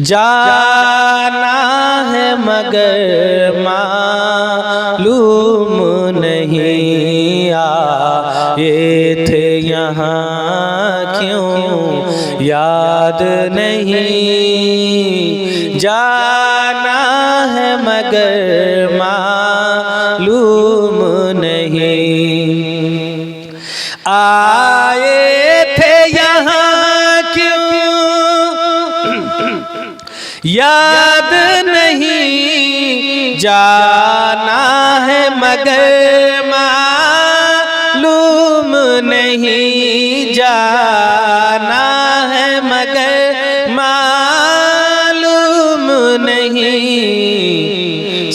जाना है मगर मालूम नहीं आए थे यहाँ क्यों याद नहीं। जाना है मगर मालूम नहीं आए थे यहाँ क्यों याद नहीं। जाना है मगर मालूम नहीं। जाना है मगर मालूम नहीं।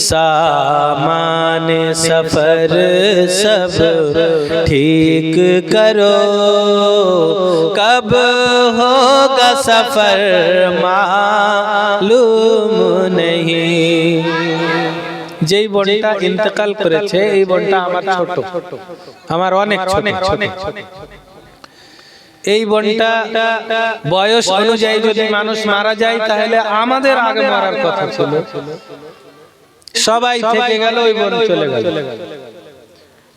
सामान सफर सब ठीक करो कब होगा सफर मालूम नहीं। যেই বোনটা ইন্তেকাল করেছে এই বোনটা আমার ছোট, আমার অনেক ছোট। এই বোনটা বয়স অনুযায়ী যদি মানুষ মারা যায় তাহলে আমাদের আগে মরার কথা ছিল, সবাই থেকে গেল, ওই বোন চলে গেল।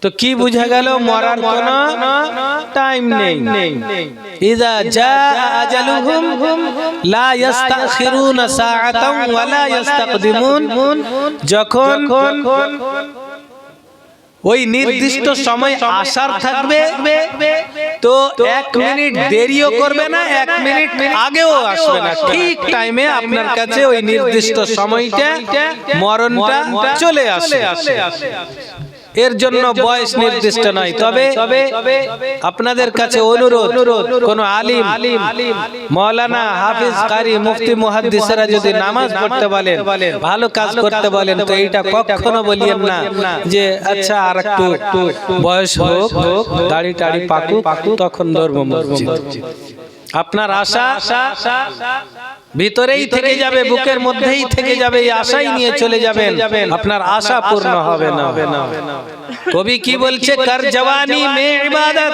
তো কি বুঝা গেল মরার কোনো টাইম নেই। ইযা জাআ আজালুহুম লা ইস্তাখিরুনা সাআতান ওয়া লা ইস্তাকদিমুন। যখন ওই নির্দিষ্ট সময় আসার থাকবে তো 1 মিনিট দেরিও করবে না, 1 মিনিট আগেও আসবে না। ঠিক টাইমে আপনার কাছে ওই নির্দিষ্ট সময়টা মরণটা চলে আসে। এর জন্য বয়স নির্দিষ্ট নয়। তবে আপনাদের কাছে অনুরোধ, কোন আলিম, মাওলানা, হাফিজ, কারি, মুফতি, মুহাদ্দিসরা যদি নামাজ পড়তে বলেন, ভালো কাজ করতে বলেন, তো এইটা কখনো বলিয়েন না যে আচ্ছা আর একটু বয়স হোক, দাড়ি টাড়ি পাকুক, তখন ধর্ম মসজিদ। আপনার আশা ভিতরেই থেকে যাবে, বুকের মধ্যেই থেকে যাবে, এই আশাই নিয়ে চলে যাবেন, আপনার আশা পূর্ণ হবে না। কবি কি বলছে, কর জওয়ানি মে ইবাদত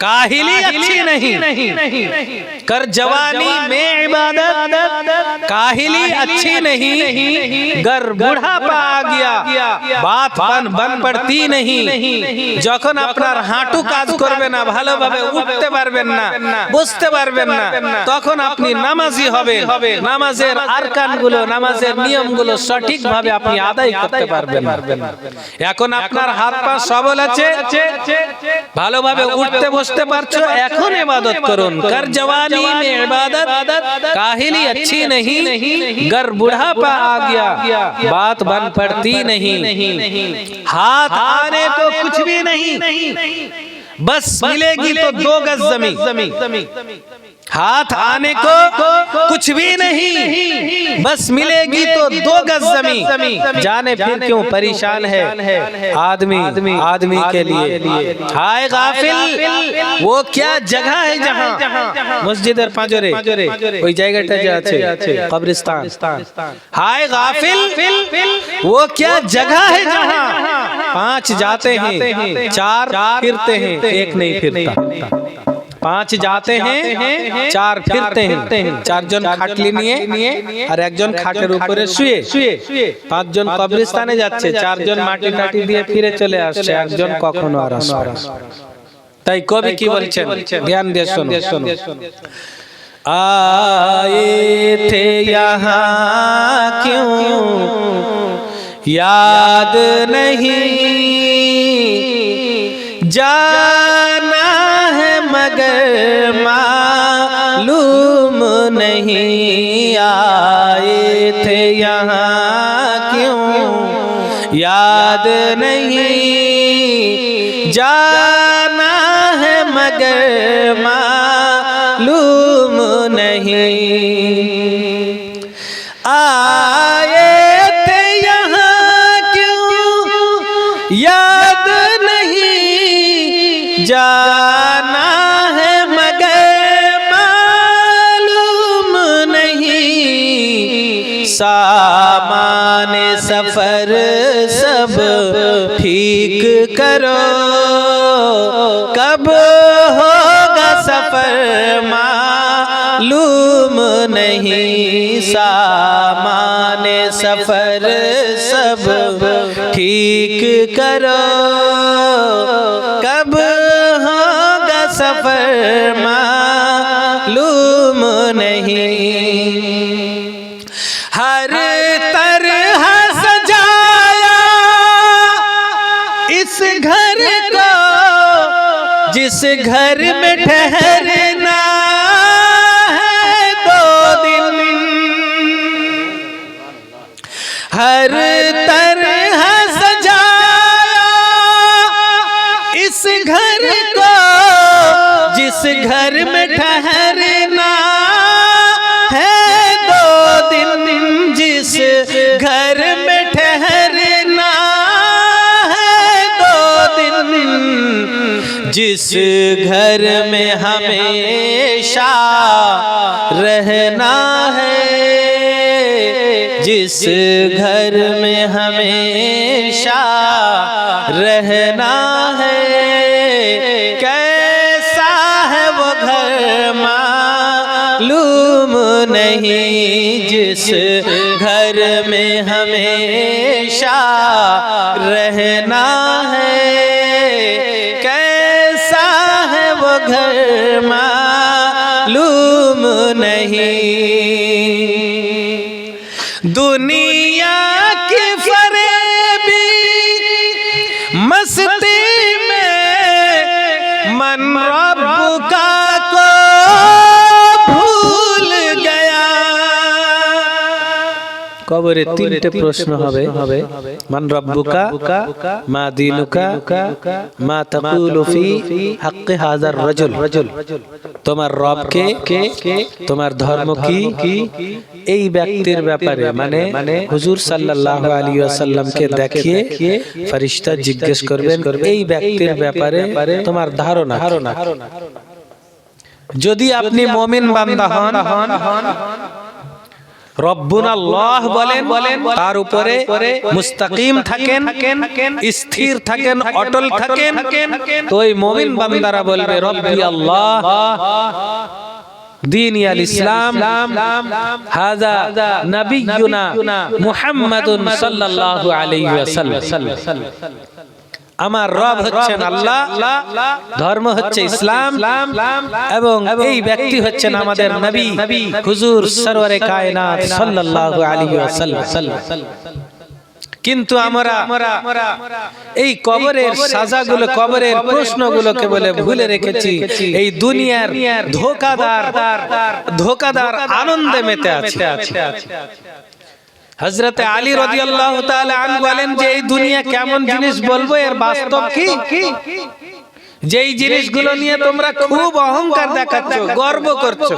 काहिली अच्छी नहीं। कर जवानी में इबादत काहिली अच्छी नहीं। गर बुढ़ापा आ गया बात बन पड़ती नहीं। যখন আপনার হাঁটু কাজ করবে না, ভালোভাবে উঠতে পারবেন না, বসতে পারবেন না, তখন আপনি নামাজি হবেন। নামাজের আরকানগুলো, নামাজের নিয়মগুলো সঠিকভাবে আপনি আদায় করতে পারবেন। এখন আপনার হাত পা সবল আছে, ভালোভাবে উঠতে বসতে পারছো, এখন ইবাদত করুন। कर जवानी में इबादत काहिली अच्छी नहीं। गर बुढ़ापा आ गया बात बन पड़ती नहीं। हाथ आने को कुछ भी नहीं, बस मिलेगी तो 2 गज जमीन। हाथ आने को कुछ भी नहीं, बस मिलेगी तो 2 गज जमीन। जाने फिर क्यों परेशान है आदमी आदमी के लिए। हाय गाफिल वो क्या जगह है जहाँ मस्जिদের পাঁজরে ওই জায়গাটা যে আছে কবরস্থান। हाय गाफिल वो क्या जगह है जहाँ 5 जाते हैं 4 फिरते हैं, 1 नहीं फिरता। 5 जाते हैं 4 फिरते हैं। 4 জন খাটলি নিয়ে আর একজন খাটের উপরে শুয়ে, 5 জন কবরস্থানে যাচ্ছে, 4 জন মাটি টাটি দিয়ে ফিরে চলে আসছে, একজন কখনো আর আসে না। তাই কবি কি বলছেন, ধ্যান দিয়ে শুনুন। आए थे यहाँ क्यों याद नहीं। जाना है मगर मालूम नहीं। आए थे यहाँ क्यों याद नहीं। जाना है मगर मालूम नहीं। आए थे यहाँ क्यों याद नहीं। जाना है मगर मालूम नहीं। सामान सफर सब ठीक करो कब होगा सफर मालूम नहीं, सामान सफर सब ठीक करो, कब होगा सफर मालूम नहीं। हर तरह सजाया इस घर को, जिस घर में ठहरना है 2 दिन। हर तरह सजाया इस घर को, जिस घर में ठहरना है 2 दिन। जिस घर में ठहरना है 2 दिन, जिस घर में हमेशा रहना है, जिस घर में हमेशा रहना है। कैसा है वो घर मालूम नहीं, जिस घर में हमेशा रहना है। कैसा है वो घर मालूम नहीं। दुनिया की फरेबी मस्ती में मन रब का को भूल गया। কবরে 3টে প্রশ্ন হবে, মান রব্বুকা, মা দীনুকা, মা তাকুলু ফি হাক্কি হাযার রাজুল। তোমার রব কে, তোমার ধর্ম কি। এই ব্যক্তির ব্যাপারে মানে হুজুর সাল্লাল্লাহু আলাইহি ওয়াসাল্লামকে দেখিয়ে ফেরেশতা জিজ্ঞেস করবেন এই ব্যক্তির ব্যাপারে তোমার ধারণা। যদি আপনি মুমিন বান্দা হন, রব্বুনা আল্লাহ বলেন, তার উপরে মুস্তাকিম থাকেন, স্থির থাকেন, অটল থাকেন, তো ওই মুমিন বান্দারা বলবে রব্বি আল্লাহ, দীনি আল ইসলাম, হাযা নবিয়ুনা মুহাম্মাদুন সাল্লাল্লাহু আলাইহি ওয়াসাল্লাম। আমার রব হচ্ছেন আল্লাহ, ধর্ম হচ্ছে ইসলাম, এবং এই ব্যক্তি হচ্ছেন আমাদের নবী হুজুর সরওয়ারে কায়নাত সাল্লাল্লাহু আলাইহি ওয়াসাল্লাম। কিন্তু আমরা এই কবরের সাজাগুলো, কবরের প্রশ্নগুলোকে বলে ভুলে রেখেছি এই দুনিয়ার ধোকাদার আনন্দে মেতে আছে। হযরতে আলী রাদিয়াল্লাহু তাআলা আনহু বলেন যে এই দুনিয়া কেমন জিনিস বলবো, এর বাস্তব কি? যেই জিনিসগুলো নিয়ে তোমরা খুব অহংকার দেখাচ্ছ, গর্ব করছো,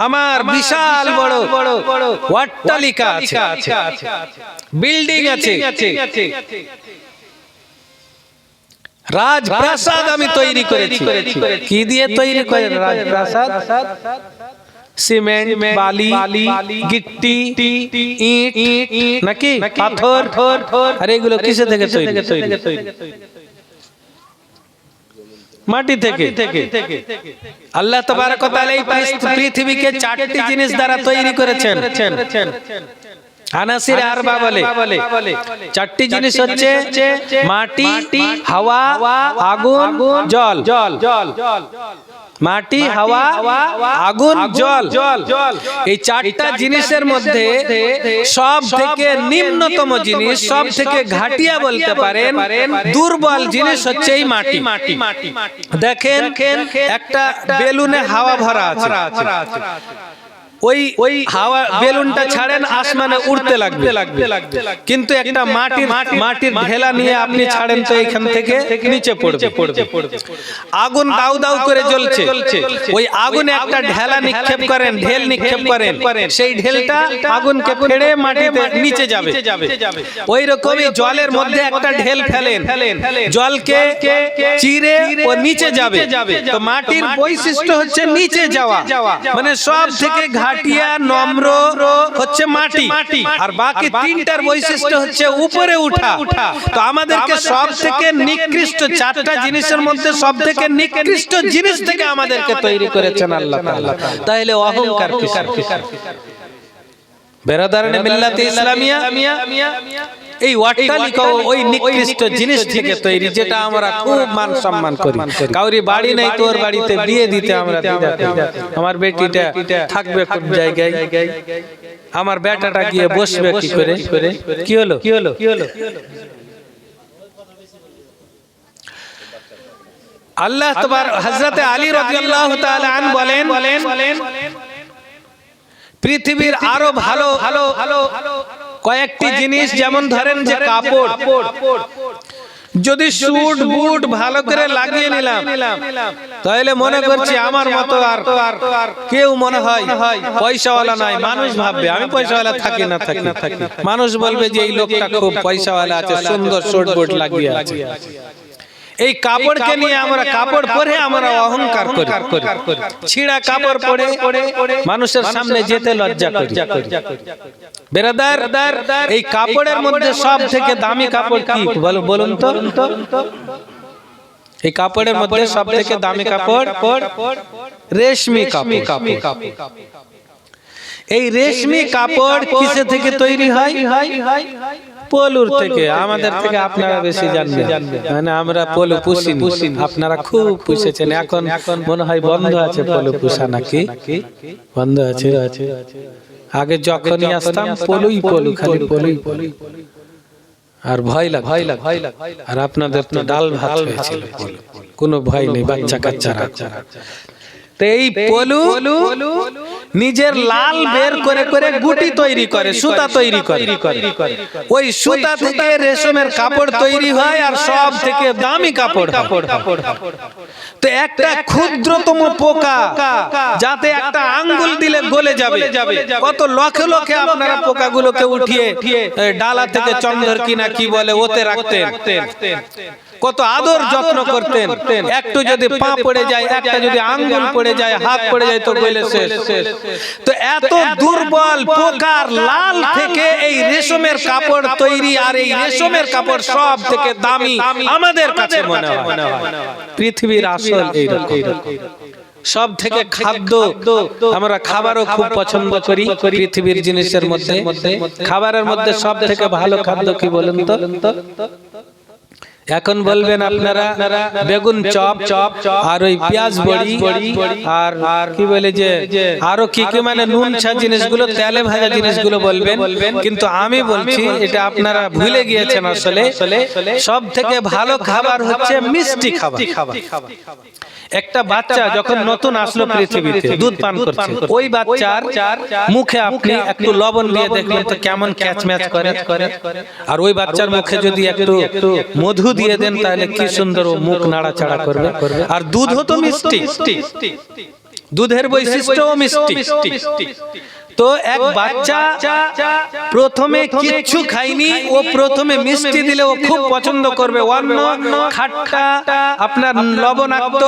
আমার বিশাল বড় অট্টালিকা আছে, বিল্ডিং আছে, রাজপ্রাসাদ আমি তৈরি করেছি। কি দিয়ে তৈরি করে রাজপ্রাসাদ? সিমেন্ট, বালি, গিট্টি, ইট নাকি পাথর? আর এগুলো কিসে থেকে তৈরি? মাটি থেকে। আল্লাহ তাবারক ওয়া তাআলা এই পৃথিবীকে 4টি জিনিস দ্বারা তৈরি করেছেন। আনাসির আরবা বলে 4টি জিনিস হচ্ছে মাটি, হাওয়া, আগুন, জল। মাটি, হাওয়া, আগুন, জল। এই 4টা জিনিসের মধ্যে সব থেকে নিম্নতম জিনিস, সব থেকে ঘাটিয়া বলতে পারেন, দুর্বল জিনিস হচ্ছে এই মাটি। দেখেন একটা বেলুনে হাওয়া ভরা আছে, ওই হাওয়া বেলুনটা ছাড়েন আসমানে উড়তে লাগবে, কিন্তু একটা মাটির ঢেলা নিয়ে আপনি ছাড়েন তো এখান থেকে নিচে পড়বে। আগুন দাউ দাউ করে জ্বলছে, ওই আগুনে একটা ঢেলা নিক্ষেপ করেন, ঢেল নিক্ষেপ করেন, সেই ঢেলটা আগুনকে ফেড়ে মাটিতে নিচে যাবে। ওই রকমই জলের মধ্যে একটা ঢেল ফেলেন, জলকে চিরে ও নিচে যাবে। তো মাটির বৈশিষ্ট্য হচ্ছে নিচে যাওয়া, মানে সব থেকে ঘাটিয়া নম্র হচ্ছে মাটি, আর বাকি তিনটার বৈশিষ্ট্য হচ্ছে উপরে উঠা। তো আমাদেরকে সব থেকে নিকৃষ্ট চারটা জিনিসের মধ্যে সব থেকে নিকৃষ্ট জিনিস থেকে আমাদেরকে তৈরি করেছেন আল্লাহ তাআলা। তাহলে অহংকার কিসের? বেরাদারানে মিল্লাতে ইসলামিয়া এই অট্টালিকা ওই নিকৃষ্ট জিনিস থেকে তৈরি, যেটা আমরা খুব মান সম্মান করি। কাউরি বাড়ি নাই, তোর বাড়িতে বিয়ে দিতে আমরা আমার বেটিটা থাকবে কোন জায়গায়, আমার বেটাটা গিয়ে বসবে কি করে? কি হলো? আল্লাহ তাবার হযরতে আলী রাদিয়াল্লাহু তাআলা আন বলেন পৃথিবীর আরো ভালো কয়েকটি জিনিস, যেমন ধরেন যে কাপড়, যদি স্যুট বুট ভালো করে লাগিয়ে নিলাম তাহলে মনে করছি আমার মতো আর কেউ মনে হয় পয়সাওয়ালা নাই। মানুষ ভাববে আমি পয়সাওয়ালা থাকি না থাকি, মানুষ বলবে যে এই লোকটা খুব পয়সাওয়ালা আছে, সুন্দর স্যুট বুট লাগিয়ে আছে। এই কাপড়কে নিয়ে আমরা কাপড় পরে আমরা অহংকার করি, ছিঁড়া কাপড় পরে মানুষের সামনে যেতে লজ্জা করি। বেরাদার, এই কাপড়ের মধ্যে সব থেকে দামি কাপড় কি বলুন তো? এই কাপড়ের মধ্যে সব থেকে দামি কাপড় রেশমি কাপড়। এই রেশমি কাপড় কিসে থেকে তৈরি হয়? পলুর থেকে। আমাদের থেকে আপনারা বেশি জানবেন, মানে আমরা পলু পুষি, আপনারা খুব পুষেছেন। এখন মনে হয় বন্ধ আছে পলু পুষা, নাকি বন্ধ আছে? আগে যখনই আসতাম পলুই খালি পলুই, আর ভয় লাগ। আর আপনাদের তো ডাল ভাত হয়েছিল, কোনো ভয় নেই, বাচ্চা কাচ্চারা। তো এই পলু নিজের লাল বের করে করে গুটি তৈরি করে, সুতা তৈরি করে। ওই সুতা থেকে রেশমের কাপড় তৈরি হয়, আর সব থেকে দামি কাপড়। তো একটা ক্ষুদ্রতম পোকা যাতে একটা আঙ্গুল দিলে গলে যাবে, কত লক্ষে লক্ষে আপনারা পোকাগুলোকে উঠিয়ে ডালা থেকে চন্দর কিনা কি বলে ওতে রাখতেন, কত আদর যত্ন করতেন। একটু যদি পা পড়ে যায়, একটা যদি আঙ্গুল পড়ে যায়, হাত পড়ে যায় তো গলে শেষ। তো এত দুর্বল পোকার লাল থেকে এই রেশমের কাপড় তৈরি, আর এই রেশমের কাপড় সব থেকে দামি আমাদের কাছে মনে হয়। পৃথিবীর আসল এইরকম। সব থেকে খাদ্য, আমরা খাবারও খুব পছন্দ করি। পৃথিবীর জিনিসের মধ্যে খাবারের মধ্যে সব থেকে ভালো খাদ্য কি বলুন তো? এখন বলবেন আপনারা বেগুন চপ আর ওই পেঁয়াজ বড়ি আর কি বলে যে আরো কি কি মানে নুন ছা জিনিসগুলো, তেলে ভাজা জিনিসগুলো বলবেন। কিন্তু আমি বলছি এটা আপনারা ভুলে গিয়েছেন। আসলে সব থেকে ভালো খাবার হচ্ছে মিষ্টি খাবার। একটা বাচ্চা যখন নতুন আসলো পৃথিবীতে, দুধ পান করছে, ওই বাচ্চার মুখে আপনি একটু লবণ দিয়ে দেখবেন তো কেমন ক্যাচ ম্যাচ করে। আর ওই বাচ্চার মুখে যদি একটু মধু দিয়ে দেন তাহলে কি সুন্দর ও মুখ নাড়াচাড়া করবে। আর দুধও তো মিষ্টি, দুধের বৈশিষ্ট্যও মিষ্টি। তো এক বাচ্চা প্রথমে কিচ্ছু খায়নি, ও প্রথমে মিষ্টি দিলে ও খুব পছন্দ করবে। অন্য খাট্টা, আপনার লবণাক্ত,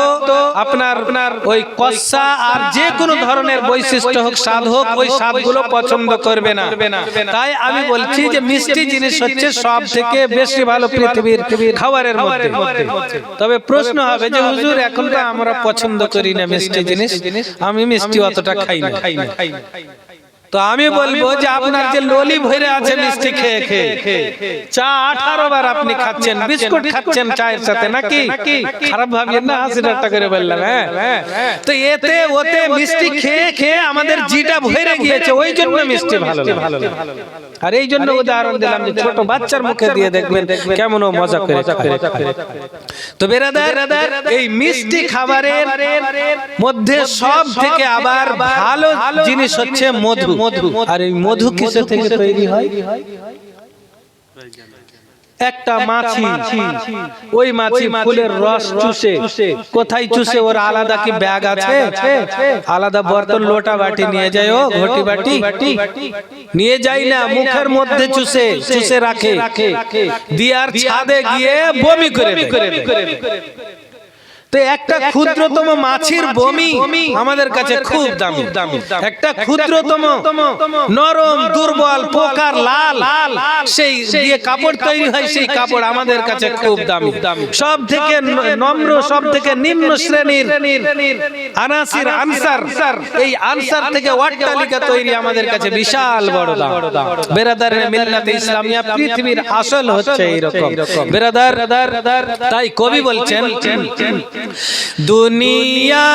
আপনার ওই কষা আর যে কোনো ধরনের বৈশিষ্ট্য হোক, স্বাদ হোক, ওই স্বাদগুলো পছন্দ করবে না। তাই আমি বলছি যে মিষ্টি জিনিস হচ্ছে সব থেকে বেশি ভালো পৃথিবীর খাবারের মধ্যে। তবে প্রশ্ন হবে যে হুজুর এখন তো আমরা পছন্দ করি না মিষ্টি জিনিস, আমি মিষ্টি অতটা খাই না। তো আমি বলবো যে আপনার যে ললি ভরে আছে মিষ্টি খেয়ে খেয়ে, চা 18 বার আপনি খাচ্ছেন, বিস্কুট খাচ্ছেন চায়ের সাথে, নাকি? খারাপ ভাবিয়েন না, 80 টাকা করে বললাম। তো এতে ওতে মিষ্টি খেয়ে খেয়ে আমাদের জিটা ভরে গিয়েছে, ওই জন্য মিষ্টি ভালো লাগে। আর এই জন্য উদাহরণ দিলাম যে ছোট বাচ্চার মুখে দিয়ে দেখবেন কেমন ও মজা করে খায়। তো বেরাদার, এই মিষ্টি খাবারের মধ্যে সব থেকে আবার ভালো জিনিস হচ্ছে মধু। আর এই মধু কিসে থেকে তৈরি হয়? একটা মাছি, ওই মাছি ফুলের রস চুষে, কোথায় চুষে? ওর আলাদা কি ব্যাগ আছে? আলাদা বর্তন লোটা বাটি নিয়ে যায়? ও ঘটি বাটি নিয়ে যায় না, মুখের মধ্যে চুষে রাখে, দিয়ার ছাদে গিয়ে বমি করে। তো একটা ক্ষুদ্রতম মাছের বমি আমাদের কাছে খুব দামি। একটা ক্ষুদ্রতম নরম দুর্বল পোকার লাল সেই দিয়ে কাপড় তৈরি হয়, সেই কাপড় আমাদের কাছে খুব দামি। সব থেকে নম্র, সব থেকে নিম্ন শ্রেণীর আনাসির আনসার, এই আনসার থেকে অট্টালিকা তৈরি আমাদের কাছে বিশাল বড় দাম। বেরাদারে মিল্লাতে ইসলামিয়া পৃথিবীর আসল হচ্ছে এইরকম বেরাদার। তাই কবি বলছেন, दुनिया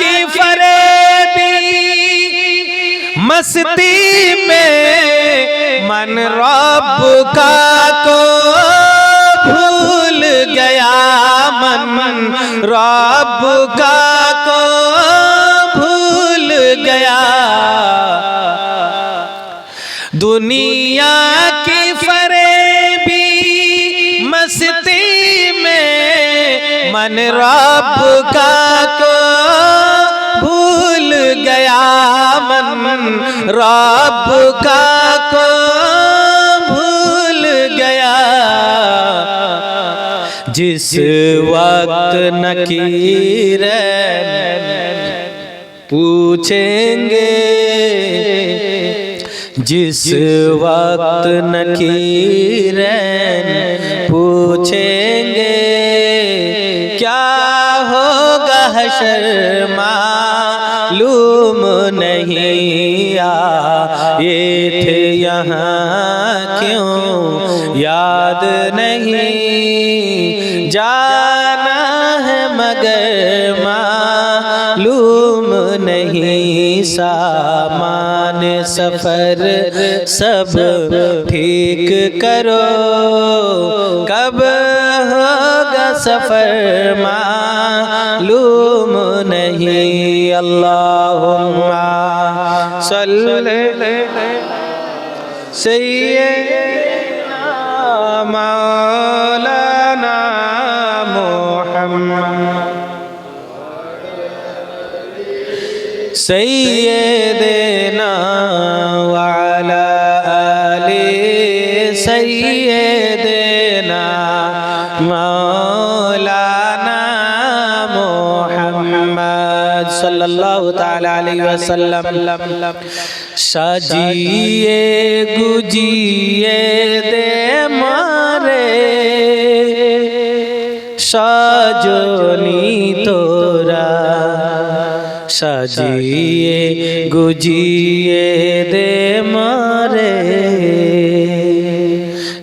की फरेबी मस्ती में मन रब का को भूल गया, मन रब का को भूल गया। दुनिया की फरेबी मस्ती में मन रब का को भूल गया, मन रब का को भूल गया। जिस वक्त नकीरैन पूछेंगे, जिस वक्त नकीरैन पूछेंगे, क्या होगा हशर मालूम नहीं, आए थे यहाँ क्यों याद नहीं, जाना है मगर मालूम नहीं, सामान सफर सब ठीक करो, कब होगा सफर मालूम नहीं। अल्लाहुम्मा सल्ली सय्यिदना मौलाना मुहम्मद सय्यिदना वाला आले सय्यिदना मौलाना मुहम्मद सल्लल्लाहु ताला अलैहि वसल्लम। साजिए गुजिए दे मारे साजनी तोरा, साजिए गुजिए दे मारे,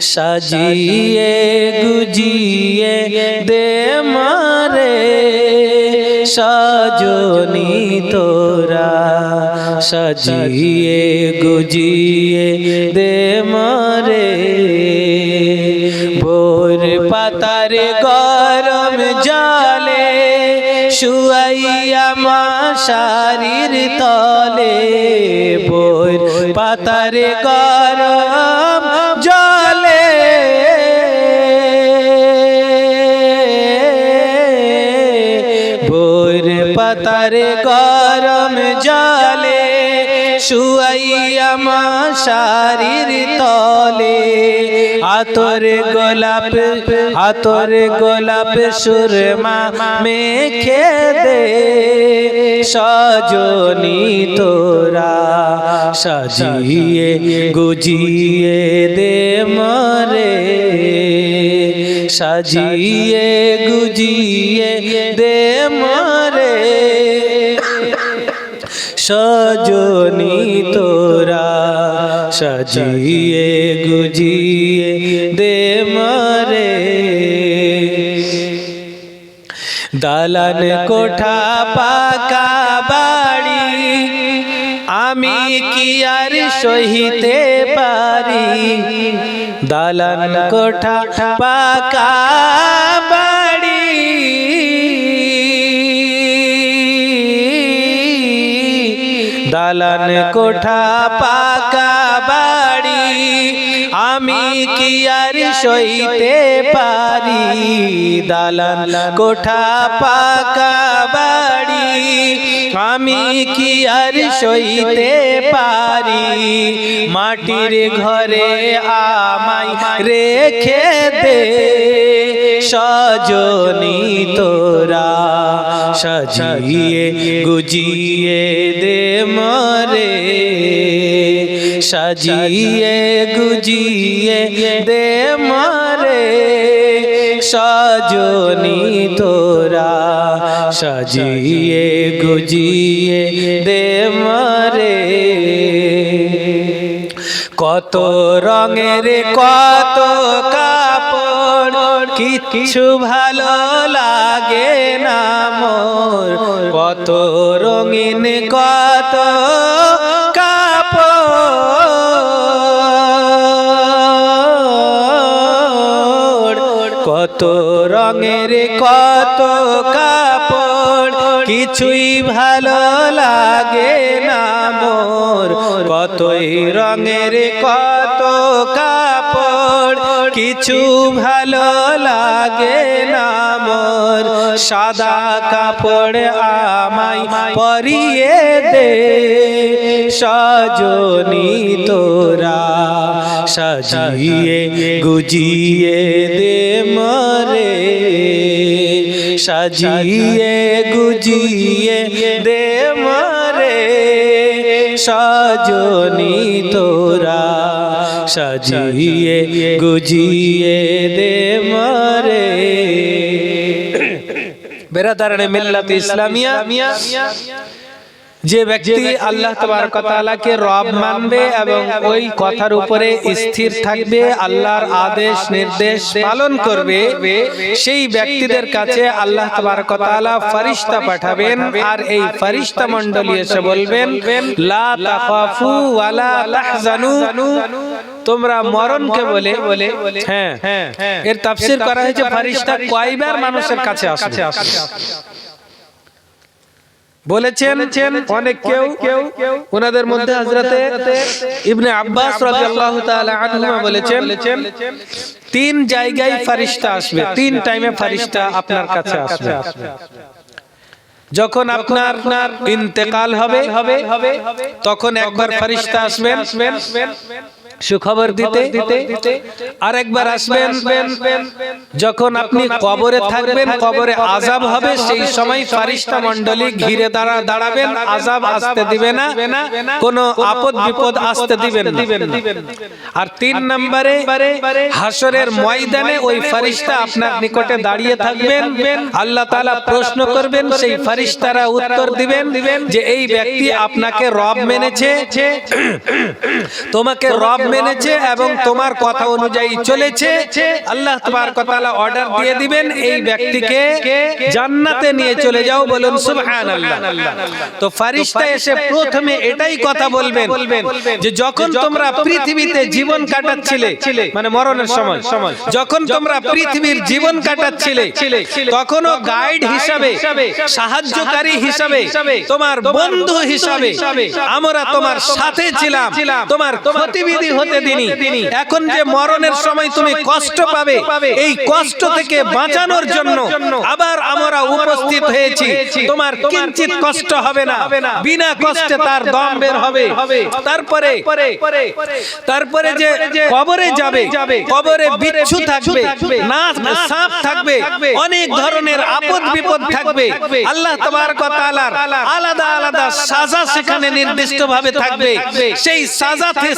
साजिए गुजिए दे मारे साजनी तोरा, साजिए गुजिए दे मारे। भोर पातार गरम जाले শুয়াইয়া মা শারীর তলে, ভোর পাতারে গরম জলে, ভোর পাতারে গরম জলে শুয়াইয়া মা শারীর তলে। আতর গোলাপ সুরমা মেখে দে সজনী তোরা, সাজিয়ে গুজিয়ে দে মরে, সাজিয়ে গুজিয়ে দে মরে সজনী তোরা, সাজিয়ে গুজিয়ে দে মরে। দালান কোঠা পাকা বাড়ি আমি কি আর সহিতে পারি, দালান কোঠা পাকা বাড়ি দালান কোঠা পাকা বাড়ি আমি কি আর সইতে পারি, দালান কোঠা পাকা বাড়ি আমি কি আর সইতে পারি। মাটির ঘরে আমায় রেখে দে সজনী তোরা সাজিয়ে গুজিয়ে দে মরে সাজিয়ে গুজিয়ে দে মরে সজনী তোরা সাজিয়ে গুজিয়ে দে মরে কত রঙের কত কাপড় কিছু ভালো লাগে না মোর কত রঙিন কত কাপড় কত রঙের কত কাপড় কিছুই ভালো লাগে না মোর কতই রঙের কত কাপড় কিছু ভালো লাগে না মোর সাদা কাপড় আমায় পরিয়ে দে সজনী তোরা সাজিয়ে গুজিয়ে দে মরে সাজিয়ে গুজিয়ে দে মরে সজনী তোরা সাজিয়ে গুজিয়ে দে মরে বেরাদারানে মিল্লাত ইসলামিয়া যে ব্যক্তি আল্লাহ তাবারক ওয়া তাআলাকে রব মানবে এবং ওই কথার উপরে স্থির থাকবে আল্লাহর আদেশ নির্দেশ পালন করবে সেই ব্যক্তিদের কাছে আল্লাহ তাবারক ওয়া তাআলা ফেরেশতা পাঠাবেন আর এই ফেরেশতা মণ্ডলী এসে বলবেন লা তাখাফু ওয়া লা তাহজানু তোমরা মরণকে বলে হ্যাঁ এর তাফসীর করা হয়েছে ফেরেশতা কয়বার মানুষের কাছে আসবে বলেছেন অনেক কেউ ওনাদের মধ্যে হযরতে ইবনে আব্বাস রাদিয়াল্লাহু তাআলা আনহুমা বলেছেন তিন জায়গায় ফেরেশতা আসবে তিন টাইমে ফেরেশতা আপনার কাছে আসবে যখন আপনার ইন্তেকাল হবে তখন একবার ফেরেশতা আসবেন সুখবর দিতে আর একবার আসবেন যখন আপনি কবরে থাকবেন কবরে আযাব হবে সেই সময় ফেরেশতা মণ্ডলী ঘিরে দাঁড়াবেন আযাব আসতে দিবে না কোনো আপদ বিপদ আসতে দিবেন না আর তিন নম্বরে হাসরের ময়দানে ওই ফেরেশতা আপনার নিকটে দাঁড়িয়ে থাকবেন আল্লাহ তাআলা প্রশ্ন করবেন সেই ফেরেশতারা উত্তর দিবেন যে এই ব্যক্তি আপনাকে রব মেনেছে তোমাকে রব মেনেছে এবং তোমার কথা অনুযায়ী চলেছে আল্লাহ তাবারক ওয়া তাআলা অর্ডার দিয়ে দিবেন এই ব্যক্তিকে জান্নাতে নিয়ে চলে যাও বলুন সুবহানাল্লাহ তো ফেরেশতা এসে প্রথমে এটাই কথা বলবেন যে যখন তোমরা পৃথিবীতে জীবন কাটাচ্ছিলে মানে মরণের সময় যখন তোমরা পৃথিবীর জীবন কাটাচ্ছিলে তখনও গাইড হিসাবে সাহায্যকারী হিসাবে তোমার বন্ধু হিসাবে আমরা তোমার সাথে ছিলাম তোমার ক্ষতিবিধি হতে দিনি এখন যে মরণের সময় তুমি কষ্ট পাবে এই কষ্ট থেকে বাঁচানোর জন্য আবার আমরা উপস্থিত হয়েছি তোমার কিঞ্চিত কষ্ট হবে না বিনা কষ্টে তার দম বের হবে তারপরে যে কবরে যাবে কবরে বিচ্ছু থাকবে না সাপ থাকবে অনেক ধরনের আপদ বিপদ থাকবে আল্লাহ তাবারক ওয়া তাআলার আলাদা আলাদা সাজা সেখানে নির্দিষ্টভাবে থাকবে সেই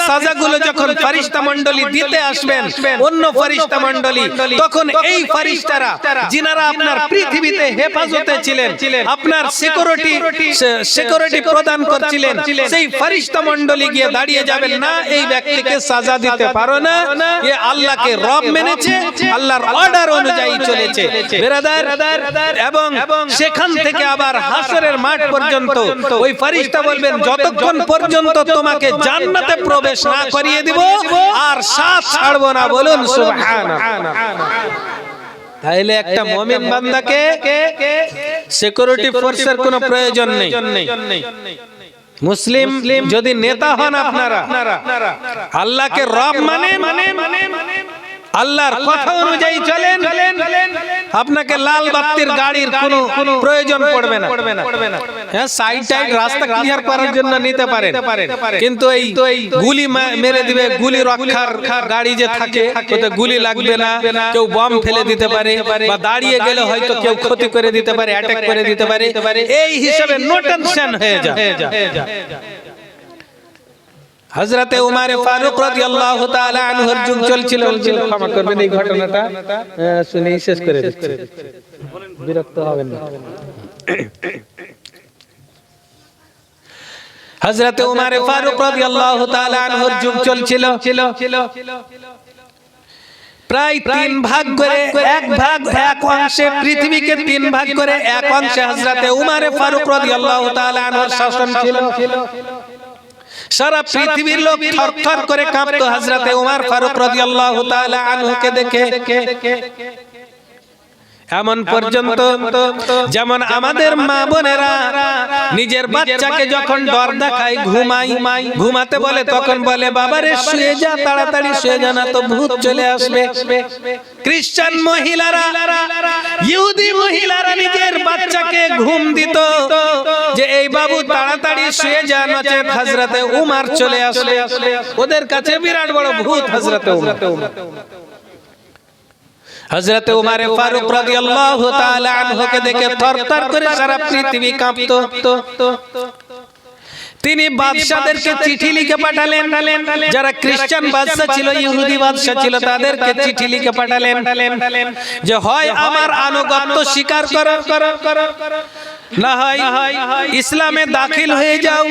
সাজাগুলো যখন ফেরেশতা মণ্ডলী দিতে আসবেন অন্য ফেরেশতা মণ্ডলী তখন এই ফেরেশতারা যিনারা আপনার পৃথিবীতে হেফাজতে ছিলেন আপনার সিকিউরিটি প্রদান করছিলেন সেই ফেরেশতা মণ্ডলী গিয়ে দাঁড়িয়ে যাবেন না এই ব্যক্তিকে সাজা দিতে পারো না এ আল্লাহকে রব মেনেছে আল্লাহর অর্ডার অনুযায়ী চলেছে ব্রাদার এবং সেখান থেকে আবার হাসরের মাঠ পর্যন্ত ওই ফেরেশতা বলবেন যতক্ষণ পর্যন্ত তোমাকে জান্নাতে প্রবেশ না করিয়ে দিব আর সাথ ছাড়বো না বলুন সুবহানাল্লাহ তাইলে একটা মুমিন বান্দাকে সিকিউরিটি ফোর্সের কোনো প্রয়োজন নেই মুসলিম যদি নেতা হন আপনারা আল্লাহকে রব মানে আল্লাহর কথা অনুযায়ী চলেন, আপনাকে লাল বাতির গাড়ির কোনো প্রয়োজন পড়বে না। হ্যাঁ, সাইড টাইড রাস্তা ক্লিয়ার করার জন্য নিতে পারেন, কিন্তু এই গুলি মেরে দিবে, গুলি রক্ষার গাড়ি যে থাকে ওতে গুলি লাগবে না, কেউ বম ফেলে দিতে পারে বা দাঁড়িয়ে গেলে হয়তো কেউ ক্ষতি করে দিতে পারে, অ্যাটাক করে দিতে পারে, এই হিসাবে নো টেনশন হয়ে যায়। হযরতে উমর ফারুক রাদিয়াল্লাহু তাআলা আনহুর যুগ চলছিল। ক্ষমা করবেন, এই ঘটনাটা শুনে শেষ করে দিচ্ছি, বিরক্ত হবেন না। হযরতে উমর ফারুক রাদিয়াল্লাহু তাআলা আনহুর যুগ চলছিল। প্রায় 3 ভাগ করে, এক অংশে পৃথিবীকে 3 ভাগ করে এক অংশে হযরতে উমর ফারুক রাদিয়াল্লাহু তাআলা আনহুর শাসন ছিল। সারা পৃথিবীর লোক থরথর করে কাঁপতো হযরতে উমর ফারুক রাদিয়াল্লাহু তাআলা আনহুকে দেখে। এমন পর্যন্ত যেমন আমাদের মা বোনেরা নিজের বাচ্চাকে যখন ডর দেখায়, ঘুমাতে বলে, তখন বলে বাবারে শুয়ে যা, তাড়াতাড়ি শুয়ে যা, না তো ভূত চলে আসবে। খ্রিস্টান মহিলারা, ইহুদি মহিলারা নিজের বাচ্চাকে ঘুম দিত যে এই বাবু তাড়াতাড়ি শুয়ে যা, নচেত হযরতে উমর চলে আসবে। ওদের কাছে বিরাট বড় ভূত হযরতে উমর। হযরতে উমর ফারুক রাদিয়াল্লাহু তাআলা আনহুকে দেখে থরথর করে সারা পৃথিবী কাঁপতো। তিনি বাদশাদেরকে চিঠি লিখে পাঠালেন, যারা খ্রিস্টান বাদশা ছিল, ইহুদি বাদশা ছিল, তাদেরকে চিঠি লিখে পাঠালেন যে হয় আমার আনুগত্য স্বীকার করো, না হয় ইসলামে দাখিল হয়ে যাও,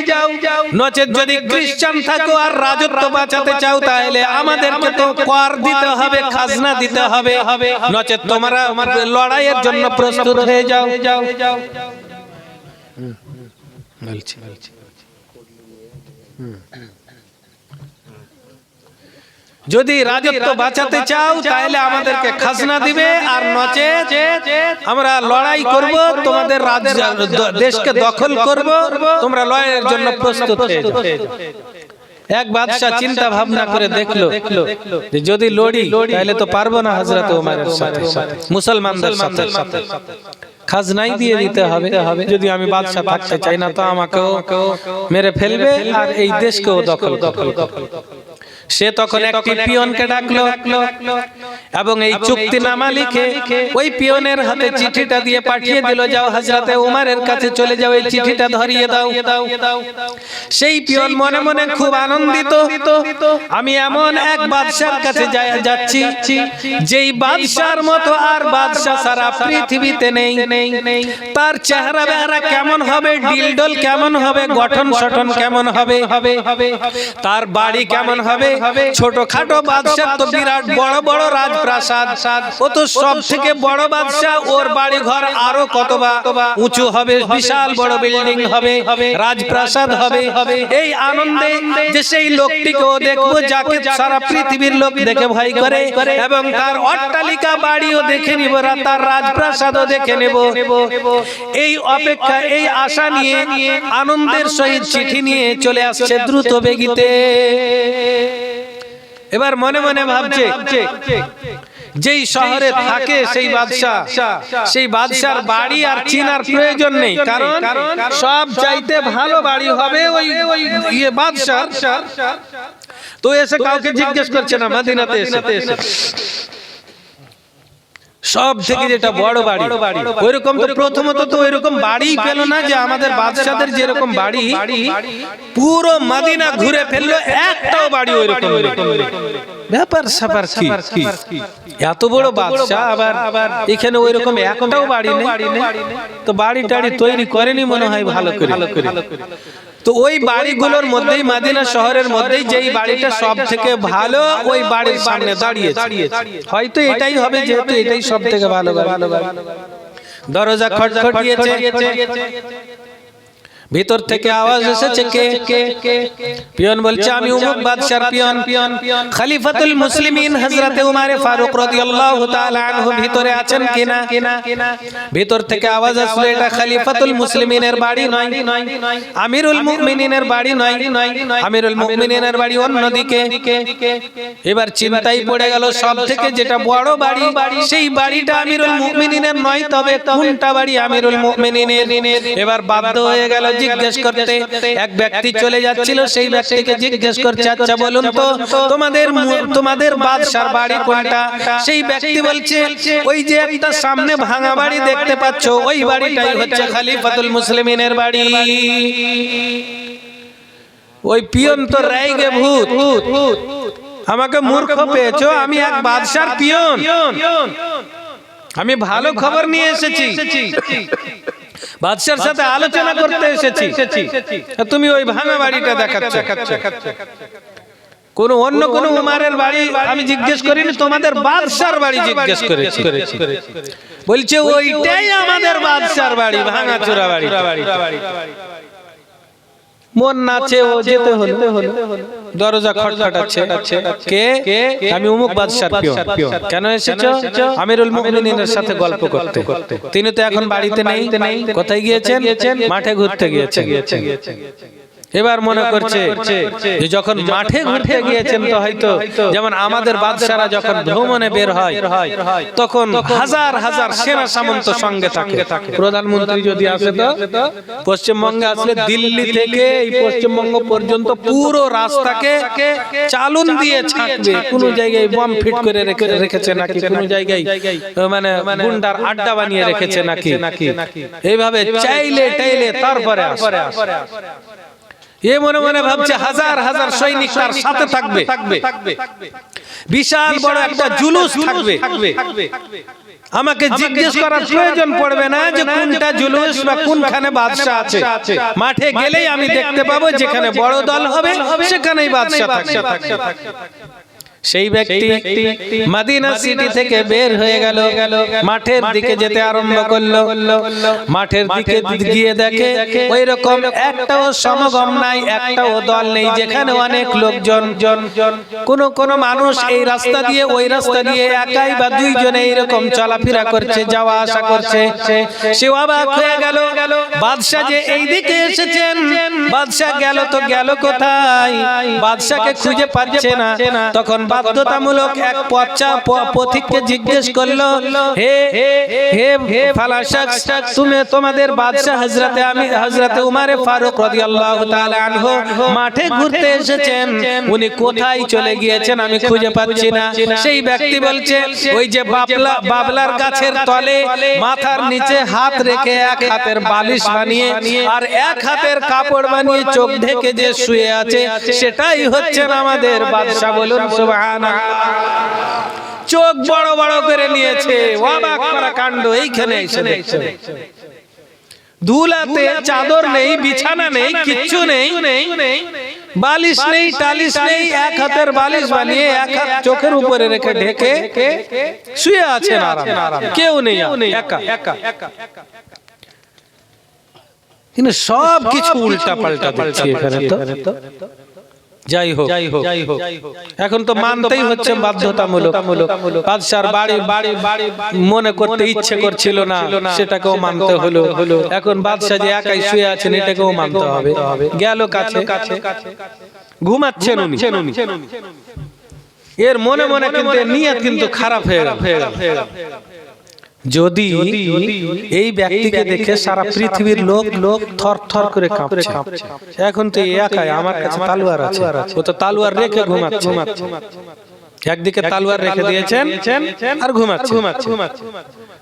নচেত যদি খ্রিস্টান থাকো আর রাজত্ব বাঁচাতে চাও তাহলে আমাদেরকে তো কর দিতে হবে, খাজনা দিতে হবে, নচেত তোমরা লড়াইয়ের জন্য প্রস্তুত হয়ে যাও। যদি রাজত্ব বাঁচাতে চাও তাহলে আমাদেরকে খাজনা দিবে, আর নচেত আমরা লড়াই করব, তোমাদের রাজ্য দেশকে দখল করব, তোমরা লড়াইয়ের জন্য প্রস্তুত হয়ে যাও। এক বাদশা চিন্তা ভাবনা করে দেখলো যে যদি লড়ি তাহলে তো পারবো না হযরত উমরের সাথে, মুসলমানদের সাথে খাজনাই দিয়ে দিতে হবে। যদি আমি বাদশা থাকতে চাই না তো আমাকেও মেরে ফেলবে আর এই দেশকেও দখল করবে। সে তখন একটি পিয়নকে ডাকলো এবং এই চুক্তিনামা লিখে ওই পিয়নের হাতে চিঠিটা দিয়ে পাঠিয়ে দিল, যাও হযরতে উমরের কাছে চলে যাও, এই চিঠিটা ধরিয়ে দাও। সেই পিয়ন মনে মনে খুব আনন্দিত, আমি এমন এক বাদশার কাছে যাচ্ছি যেই বাদশার মতো আর বাদশা সারা পৃথিবীতে নেই। তার চেহারা বেহারা কেমন হবে, ডিলডল কেমন হবে, গঠন সঠন কেমন হবে, তার বাড়ি কেমন হবে। ছোটখাটো বাদশার তো বিরাট বড় বড় রাজপ্রাসাদ, ও তো সব থেকে বড় বাদশা, ওর বাড়ি ঘর আরো কতবা উঁচু হবে, বিশাল বড় বিল্ডিং হবে, রাজপ্রাসাদ হবে। এই আনন্দে যে সেই লোকটিকেও দেখবো যাকে সারা পৃথিবীর লোক দেখে ভয় করে, এবং তার অট্টালিকা বাড়িও দেখে নিব, তার রাজপ্রাসাদও দেখে নেব। এই অপেক্ষা, এই আশা নিয়ে আনন্দের সহিত চিঠি নিয়ে চলে আসছে দ্রুত বেগিতে। এবার মনে মনে ভাবছে যেই শহরে থাকে সেই বাদশা, সেই বাদশার বাড়ি আর চিনার প্রয়োজন নেই, কারণ সব চাইতে ভালো বাড়ি হবে ওই বাদশার। তো এসে কাউকে জিজ্ঞেস করছে না, মদিনাতে এসে সব থেকে যেটা বড় বাড়ি, ওইরকম তো প্রথমত তো ওইরকম বাড়ি পেল না যে আমাদের বাদশাদের যেরকম বাড়ি, পুরো মদিনা ঘুরে ফেললো, একটাও বাড়ি ওইরকম। ব্যাপার স্যাপার কি, এত বড় বাদশা আবার এখানে ওইরকম একটাও বাড়ি নেই, তো বাড়ি টাড়ি তৈরি করেনি মনে হয় ভালো করে। তো ওই বাড়িগুলোর মধ্যেই, মদিনা শহরের মধ্যেই যেই বাড়িটা সব থেকে ভালো, ওই বাড়ির সামনে দাঁড়িয়েছে। হয়তো এটাই হবে, যেহেতু এটাই সব থেকে ভালো বাড়ি। দরজা খটখটিয়েছে, ভিতর থেকে আওয়াজ এসেছে, কে? পিয়ন বলছে, আমি অমুক বাদশার পিয়ন। খলিফাতুল মুসলিমিন হযরতে উমর ফারুক রাদিয়াল্লাহু তাআলা আনহু ভিতরে আছেন কিনা? ভিতর থেকে আওয়াজ আসলো, এটা খলিফাতুল মুসলিমিনের বাড়ি নয়, আমিরুল মুমিনিনের বাড়ি নয়, আমিরুল মুমিনিনের বাড়ি অন্যদিকে। এবার চিন্তায় পড়ে গেল, সব থেকে যেটা বড় বাড়ি সেই বাড়িটা আমিরুল মুমিনিনের নয়, তবে কোনটা বাড়ি আমিরুল মুমিনিনের? এবার বাধ্য হয়ে গেল জিজ্ঞেস করতে। এক ব্যক্তি চলে যাচ্ছিল, সেই ব্যক্তিকে জিজ্ঞেস করছে, আচ্ছা বলুন তো তোমাদের বাদশার বাড়ি কোনটা? সেই ব্যক্তি বলছে, ওই যে একটা সামনে ভাঙা বাড়ি দেখতে পাচ্ছ, ওই বাড়িটাই হচ্ছে খলিফাতুল মুসলিমিনের বাড়ি। ওই পিয়ন তো রাইগে ভূত, আমাকে মূর্খ পেয়েছো, আমি এক বাদশার পিয়ন, আমি ভালো খবর নিয়ে এসেছি, বাদশার সাথে আলোচনা করতে এসেছি, তুমি ওই ভাঙা বাড়িটা দেখাচ্ছ। কোন অন্য কোন উমারের বাড়ি আমি জিজ্ঞেস করিনি, তোমাদের বাদশার বাড়ি জিজ্ঞেস করেছি। বলছে ওইটাই আমাদের বাদশার বাড়ি, ভাঙাচোরা বাড়ি। মন নাচে, ও যেতে হলো, দরজা খটখটাচ্ছে, কে? আমি অমুক বাদশার পিয়ন। কেন এসেছো? আমিরুল মুমিনিনের সাথে গল্প করতে। তিনি তো এখন বাড়িতে নেই, কোথায় গিয়েছেন? মাঠে ঘুরতে গিয়েছেন। এবার মনে করছে যে যখন মাঠে ঘুরতে গিয়েছেন, তো হয়তো যেমন আমাদের বাদশারা যখন ভ্রমণে বের হয় তখন হাজার হাজার সেনা সামন্ত সঙ্গে থাকে। প্রধানমন্ত্রী যদি আসে, তো পশ্চিমবঙ্গে আসলে দিল্লি থেকে এই পশ্চিমবঙ্গ পর্যন্ত পুরো রাস্তাকে চালুন দিয়ে ছাড়বে। কোন জায়গায় বম ফিট করে রেখেছে নাকি, কোন জায়গায় মানে গুন্ডার আড্ডা বানিয়ে রেখেছে নাকি, এইভাবে চাইলে টাইলে তারপরে আসে। এ মনে মনে ভাবছে হাজার হাজার সৈনিক তার সাথে থাকবে, বিশাল বড় একটা জুলুস থাকবে। আমাকে জিজ্ঞেস করার প্রয়োজন পড়বে না যে কোনটা জুলুস বা কোনখানে বাদশা আছে। মাঠে গেলেই আমি দেখতে পাবো যেখানে বড় দল হবে সেখানেই বাদশা থাকবে। সেই ব্যক্তি মদিনা সিটি থেকে বের হয়ে গেল, মাঠের দিকে যেতে আরম্ভ করলো। মাঠের দিকে গিয়ে দেখে ওই রকম একটাও সমাগম নাই, একটাও দল নেই, যেখানে অনেক লোকজন। কোন মানুষ এই রাস্তা দিয়ে ওই রাস্তা দিয়ে একাই বা দুইজনে এইরকম চলাফেরা করছে, যাওয়া আসা করছে। সে অবাক হয়ে গেল, বাদশা যে এই দিকে এসেছেন, বাদশা গেল তো গেল কোথায়? বাদশাকে খুঁজে পাচ্ছে না। তখন বাধ্যতামূলক এক পথিককে জিজ্ঞেস করলো, হে ফালা শখস, তুমি তোমাদের বাদশা হযরতে উমর ফারুক রাদিয়াল্লাহু তাআলা আনহু মাঠে ঘুরতে এসেছেন, উনি কোথায় চলে গিয়েছেন আমি খুঁজে পাচ্ছি না। সেই ব্যক্তি বলছে, ওই যে বাবলার গাছের তলে মাথার নিচে হাত রেখে এক হাতের বালিশ বানিয়ে আর এক হাতের কাপড় বানিয়ে চোখ ঢেকে যে শুয়ে আছে, সেটাই হচ্ছেন আমাদের বাদশা। বলুন সুবহানাল্লাহ। চোখ বড় বড় করে নিয়েছে, অবাক করা কাণ্ড এইখানে এসে দেখছে। ধুলাতে চাদর নেই, বিছানা নেই, কিচ্ছু নেই, বালিশ নেই, টালিশ নেই, এক হাতের বালিশ বানিয়ে এক হাত চোখের উপরে রেখে ঢেকে শুয়ে আছেন আরাম, কেউ নেই, একা। কিন্তু সব কিছু উল্টা পাল্টা দিচ্ছে এখানে। তো যাই হোক, এখন তো মানতেই হচ্ছে বাধ্যতামূলক। বাদশার বাড়ি মনে করতে ইচ্ছে করছিল না, সেটাকেও মানতে হলো। এখন বাদশা যে একাই শুয়ে আছেন, এটাকেও মানতে হবে। গেল কাছে, ঘুমাচ্ছেন উনি। এর মনে মনে কিন্তু নিয়ত কিন্তু খারাপ হয়ে গেল। যদি এই ব্যক্তিকে দেখে সারা পৃথিবীর লোক থর থর করে কাঁপছে। এখন তো একাই, আমার কাছে তালোয়ার আছে, ও তো তালোয়ার রেখে ঘুমাচ্ছে। একদিকে তালোয়ার রেখে দিয়েছেন আর ঘুমাচ্ছে।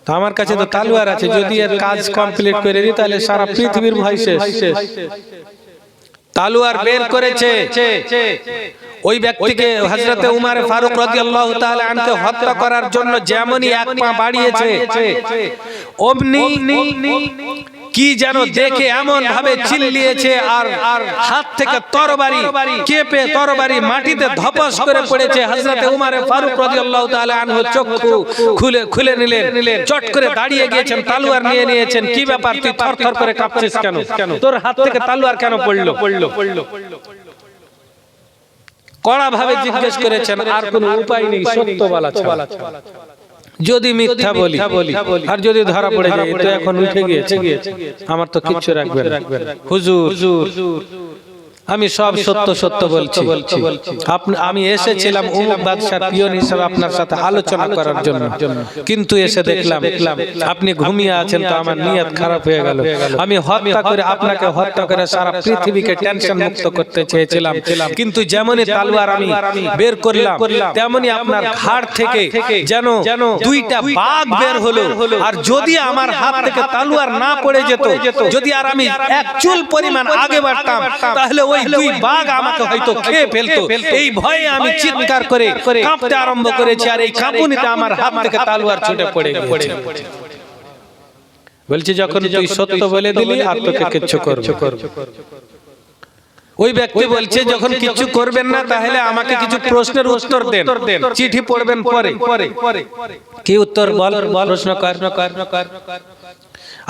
তো আমার কাছে তো তালোয়ার আছে, যদি এর কাজ কমপ্লিট করে দিই তাহলে সারা পৃথিবীর ভয় শেষ। তালোয়ার বের করেছে। ওই ব্যক্তিকে হযরতে উমর ফারুক রাদিয়াল্লাহু তাআলা আনহু হত্যা করার জন্য যেমনই এক পা বাড়িয়েছে, অমনি কি যেন দেখে এমন ভাবে চিল্লিয়েছে, আর হাত থেকে তরবারি কেঁপে তরবারি মাটিতে ধপাস করে পড়েছে। হযরতে উমর ফারুক রাদিয়াল্লাহু তাআলা আনহু চক্ষু খুলে নিলেন, চট করে দাঁড়িয়ে গিয়েছেন, তলোয়ার নিয়ে নিয়েছেন। কি ব্যাপার, তুই থরথর করে কাঁপছিস কেন? তোর হাত থেকে তলোয়ার কেন পড়লো? কড়া ভাবে জিজ্ঞেস করেছেন। আর কোনো উপায় নেই সত্য বলা ছাড়া। যদি মিথ্যা বলি আর যদি ধরা পড়ে যায়, তো এখন উঠে গিয়েছে, আমার তো কিচ্ছু রাখবেন হুজুর, আমি সব সত্য সত্য বলছি। আমি এসেছিলাম উমর বাদশার পিয়ন হিসেবে আপনার সাথে আলোচনা করার জন্য, কিন্তু এসে দেখলাম আপনি ঘুমিয়ে আছেন, তো আমার নিয়ত খারাপ হয়ে গেল। আমি হত্যা করে আপনাকে হত্যা করে সারা পৃথিবীকে টেনশন মুক্ত করতে চেয়েছিলাম, কিন্তু যেমনই তলোয়ার আমি বের করলাম, তেমনি আপনার ঘাড় থেকে যেন দুইটা বাঘ বের হলো। আর যদি আমার হাত থেকে তলোয়ার না পড়ে যেত, যদি আর আমি এক চুল পরিমাণ আগে বাড়তাম, তাহলে ওই দুই বাঘ আমাকে হয়তো খেয়ে ফেলতো। এই ভয়ে আমি চিৎকার করে কাঁপতে আরম্ভ করেছি, আর এই কাঁপুনিতে আমার হাত থেকে তলোয়ার ছুটে পড়ে গেছে। বলছি, যখন তুই সত্য বলে দিলি, আর তোকে কিচ্ছু করব। ওই ব্যক্তি বলছে, যখন কিছু করবেন না, তাহলে আমাকে কিছু প্রশ্নের উত্তর দেন, চিঠি পড়বেন পরে। কি উত্তর বল? প্রশ্ন কর।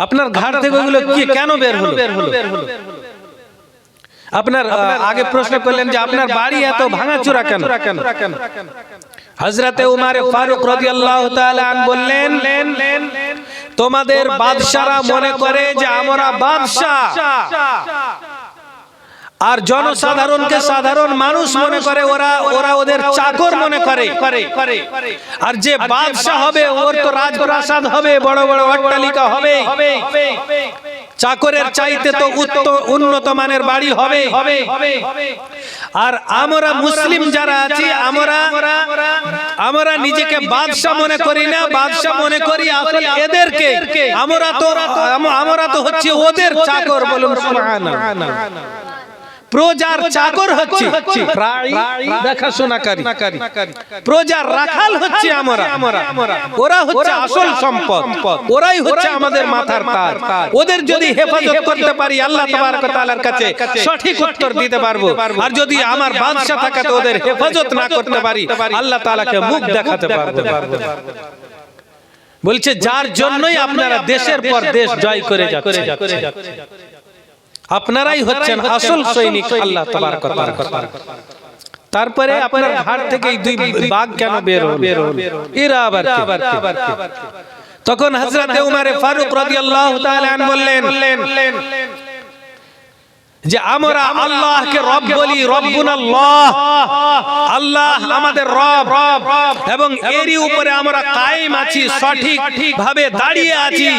আপনার ঘাড় থেকে ওগুলো কি কেন বের হলো? আপনার আগে প্রশ্ন করলেন যে আপনার বাড়ি এত ভাঙাচোরা কেন? হযরতে উমর ফারুক রাদিয়াল্লাহু তাআলা আনহু বললেন, তোমাদের বাদশারা মনে করে যে আমরা বাদশা, আর জনসাধারণকে সাধারণ মানুষ মনে করে, ওরা ওদের চাকর মনে করে। আর যে বাদশা হবে, ওর তো রাজপ্রাসাদ হবে, বড় বড় অট্টালিকা হবে, চাকরের চাইতে তো উন্নত মানের বাড়ি হবে। আর আমরা মুসলিম যারা আছি, আমরা নিজেকে বাদশা মনে করি না, বাদশা মনে করি আসলে এদেরকে। আমরা তো হচ্ছে ওদের চাকর। বলুন সুবহানাল্লাহ। প্রজার চাকর হচ্ছে, দেখাশোনাকারী, প্রজার রাখাল হচ্ছে আমরা। ওরা হচ্ছে আসল সম্পদ, ওরাই হচ্ছে আমাদের মাথার তাজ। ওদের যদি হেফাজত করতে পারি, আল্লাহ তাবারক ওয়া তাআলার কাছে সঠিক উত্তর দিতে পারবো। আর যদি আমার বাদশা থাকাতে ওদের হেফাজত না করতে পারি, আল্লাহ তাআলাকে মুখ দেখাতে পারবো। বলছে, যার জন্যই আপনারা দেশের পর দেশ জয় করে যাচ্ছেন, আপনারাই হচ্ছেন আসল সৈনিক আল্লাহ তাবারক ওয়া তাআলা। তারপরে আপনার ঘাড় থেকে দুই বাঘ কেন বের হলো? এরা আবার কি? তখন হযরতে উমর ফারুক রাদিয়াল্লাহু তাআলা আনহু বললেন যে আমরা আল্লাহকে রব বলি, রব্বুনাল্লাহ, আল্লাহ আমাদের রব, এবং এরই উপরে আমরা কায়েম আছি, সঠিক ভাবে দাঁড়িয়ে আছি।